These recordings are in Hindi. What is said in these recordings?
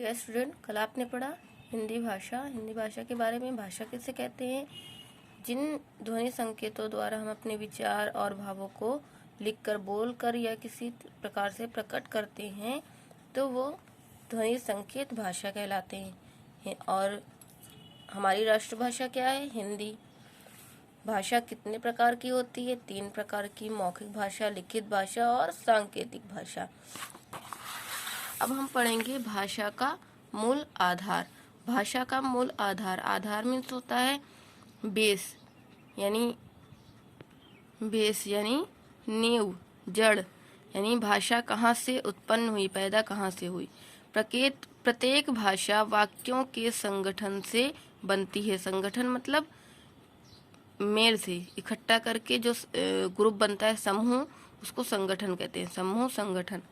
डियर स्टूडेंट, कल आपने पढ़ा हिंदी भाषा के बारे में। भाषा किसे कहते हैं? जिन ध्वनि संकेतों द्वारा हम अपने विचार और भावों को लिखकर, बोलकर या किसी प्रकार से प्रकट करते हैं तो वो ध्वनि संकेत भाषा कहलाते हैं। और हमारी राष्ट्रभाषा क्या है? हिंदी। भाषा कितने प्रकार की होती है? 3 प्रकार की: मौखिक भाषा, लिखित भाषा और सांकेतिक भाषा। अब हम पढ़ेंगे भाषा का मूल आधार। भाषा का मूल आधार मीन्स होता है बेस, यानी नींव, जड़। यानी भाषा कहाँ से उत्पन्न हुई, पैदा कहाँ से हुई। प्रत्येक भाषा वाक्यों के संगठन से बनती है। संगठन मतलब मेल से इकट्ठा करके जो ग्रुप बनता है, समूह, उसको संगठन कहते हैं। समूह, संगठन।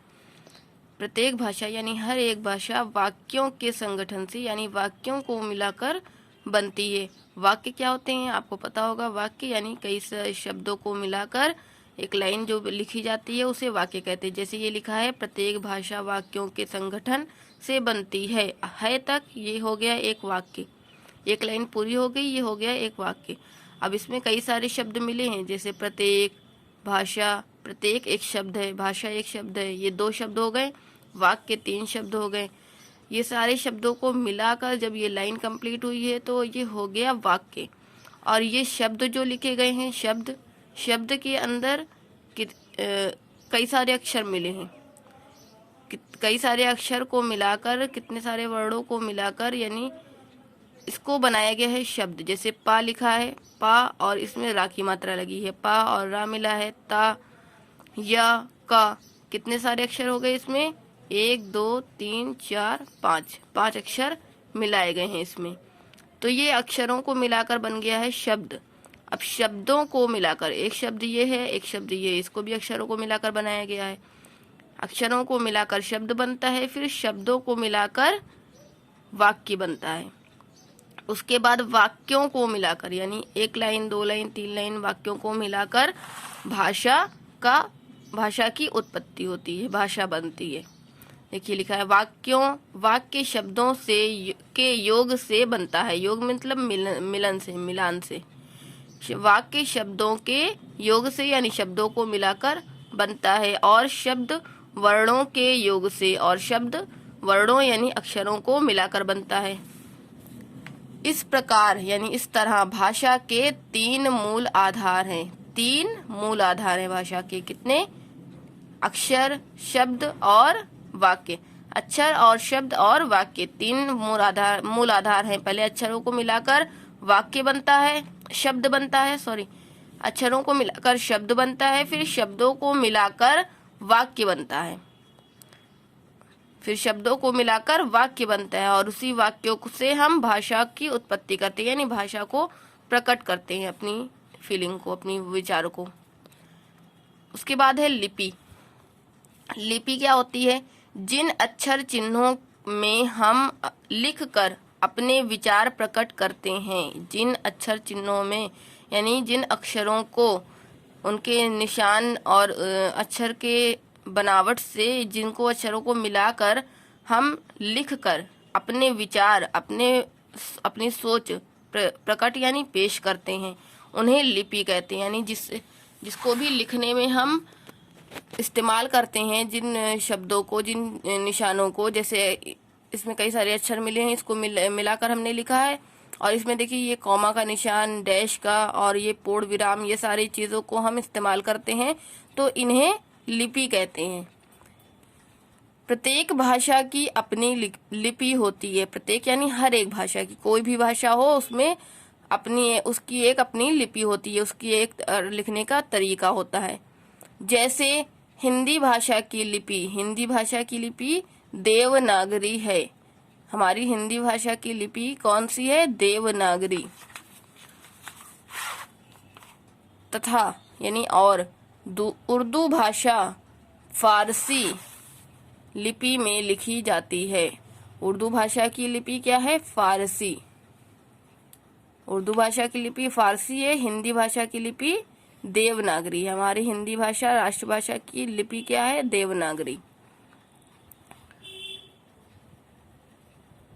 प्रत्येक भाषा यानी हर एक भाषा वाक्यों के संगठन से, यानी वाक्यों को मिलाकर बनती है। वाक्य क्या होते हैं आपको पता होगा। वाक्य यानी कई शब्दों को मिलाकर एक लाइन जो लिखी जाती है उसे वाक्य कहते हैं। जैसे ये लिखा है, प्रत्येक भाषा वाक्यों के संगठन से बनती है तक ये हो गया एक वाक्य। एक लाइन पूरी हो गई, ये हो गया एक वाक्य। अब इसमें कई सारे शब्द मिले हैं, जैसे प्रत्येक, भाषा। प्रत्येक एक शब्द है, भाषा एक शब्द है, ये 2 शब्द हो गए। वाक्य 3 शब्द हो गए। ये सारे शब्दों को मिलाकर जब ये लाइन कंप्लीट हुई है तो ये हो गया वाक्य। और ये शब्द जो लिखे गए हैं, शब्द के अंदर कई सारे अक्षर मिले हैं। कई सारे अक्षर को मिलाकर, कितने सारे वर्णों को मिलाकर, यानी इसको बनाया गया है शब्द। जैसे पा लिखा है, पा, और इसमें रा की मात्रा लगी है, पा और रा मिला है, ता, या, का। कितने सारे अक्षर हो गए इसमें? 1 2 3 4 5 अक्षर मिलाए गए हैं इसमें। तो ये अक्षरों को मिलाकर बन गया है शब्द। अब शब्दों को मिलाकर, एक शब्द ये है, एक शब्द ये, इसको भी अक्षरों को मिलाकर बनाया गया है। अक्षरों को मिलाकर शब्द बनता है, फिर शब्दों को मिलाकर वाक्य बनता है। उसके बाद वाक्यों को मिलाकर, यानी 1 लाइन, 2 लाइन, 3 लाइन वाक्यों को मिलाकर भाषा की उत्पत्ति होती है, भाषा बनती है। देखिए लिखा है, वाक्य शब्दों से के योग से बनता है। योग मतलब मिलान से। वाक्य शब्दों के योग से, यानी शब्दों को मिलाकर बनता है। और शब्द वर्णों के योग से, और शब्द वर्णों यानी अक्षरों को मिलाकर बनता है। इस प्रकार, यानी इस तरह भाषा के 3 मूल आधार हैं। 3 मूल आधार हैं भाषा के। कितने? अक्षर, शब्द और वाक्य। अक्षर और शब्द और वाक्य, 3 मूल आधार हैं। पहले अक्षरों को मिलाकर वाक्य बनता है, शब्द बनता है, अक्षरों को मिलाकर शब्द बनता है, फिर शब्दों को मिलाकर वाक्य बनता है, फिर शब्दों को मिलाकर वाक्य बनता है। और उसी वाक्यों से हम भाषा की उत्पत्ति करते हैं, यानी भाषा को प्रकट करते हैं, अपनी फीलिंग को, अपनी विचार को। उसके बाद है लिपि। लिपि क्या होती है? जिन अक्षर चिन्हों में हम लिखकर अपने विचार प्रकट करते हैं। जिन अक्षर चिन्हों में, यानी जिन अक्षरों को, उनके निशान और अक्षर के बनावट से, जिनको अक्षरों को मिलाकर हम लिखकर अपने विचार, अपनी सोच प्रकट यानी पेश करते हैं, उन्हें लिपि कहते हैं। यानी जिसको भी लिखने में हम इस्तेमाल करते हैं, जिन शब्दों को, जिन निशानों को, जैसे इसमें कई सारे अक्षर मिले हैं, इसको मिलाकर हमने लिखा है। और इसमें देखिए ये कॉमा का निशान, डैश का, और ये पूर्ण विराम, ये सारी चीज़ों को हम इस्तेमाल करते हैं, तो इन्हें लिपि कहते हैं। प्रत्येक भाषा की अपनी लिपि होती है। प्रत्येक यानी हर एक भाषा की, कोई भी भाषा हो उसमें उसकी एक अपनी लिपि होती है, उसकी एक लिखने का तरीका होता है। जैसे हिंदी भाषा की लिपि देवनागरी है। हमारी हिंदी भाषा की लिपि कौन सी है? देवनागरी। तथा यानी और उर्दू भाषा फारसी लिपि में लिखी जाती है। उर्दू भाषा की लिपि क्या है? फारसी। उर्दू भाषा की लिपि फारसी है, हिंदी भाषा की लिपि देवनागरी। हमारी हिंदी भाषा, राष्ट्रभाषा की लिपि क्या है? देवनागरी।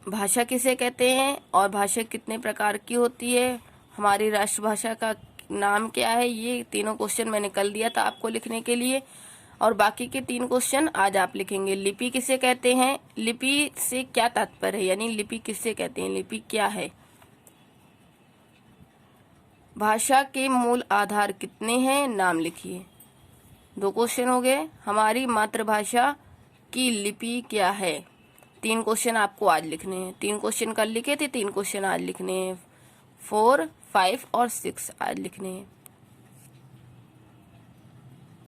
भाषा किसे कहते हैं और भाषा कितने प्रकार की होती है, हमारी राष्ट्रभाषा का नाम क्या है, ये तीनों क्वेश्चन मैंने कल दिया था आपको लिखने के लिए, और बाकी के 3 क्वेश्चन आज आप लिखेंगे। लिपि किसे कहते हैं, लिपि से क्या तात्पर्य है, यानी लिपि किसे कहते हैं, लिपि क्या है। भाषा के मूल आधार कितने हैं, नाम लिखिए। 2 क्वेश्चन हो गए। हमारी मातृभाषा की लिपि क्या है, 3 क्वेश्चन आपको आज लिखने हैं। 3 क्वेश्चन कल लिखे थे, 3 क्वेश्चन आज लिखने हैं। 4, 5 और 6 आज लिखने हैं।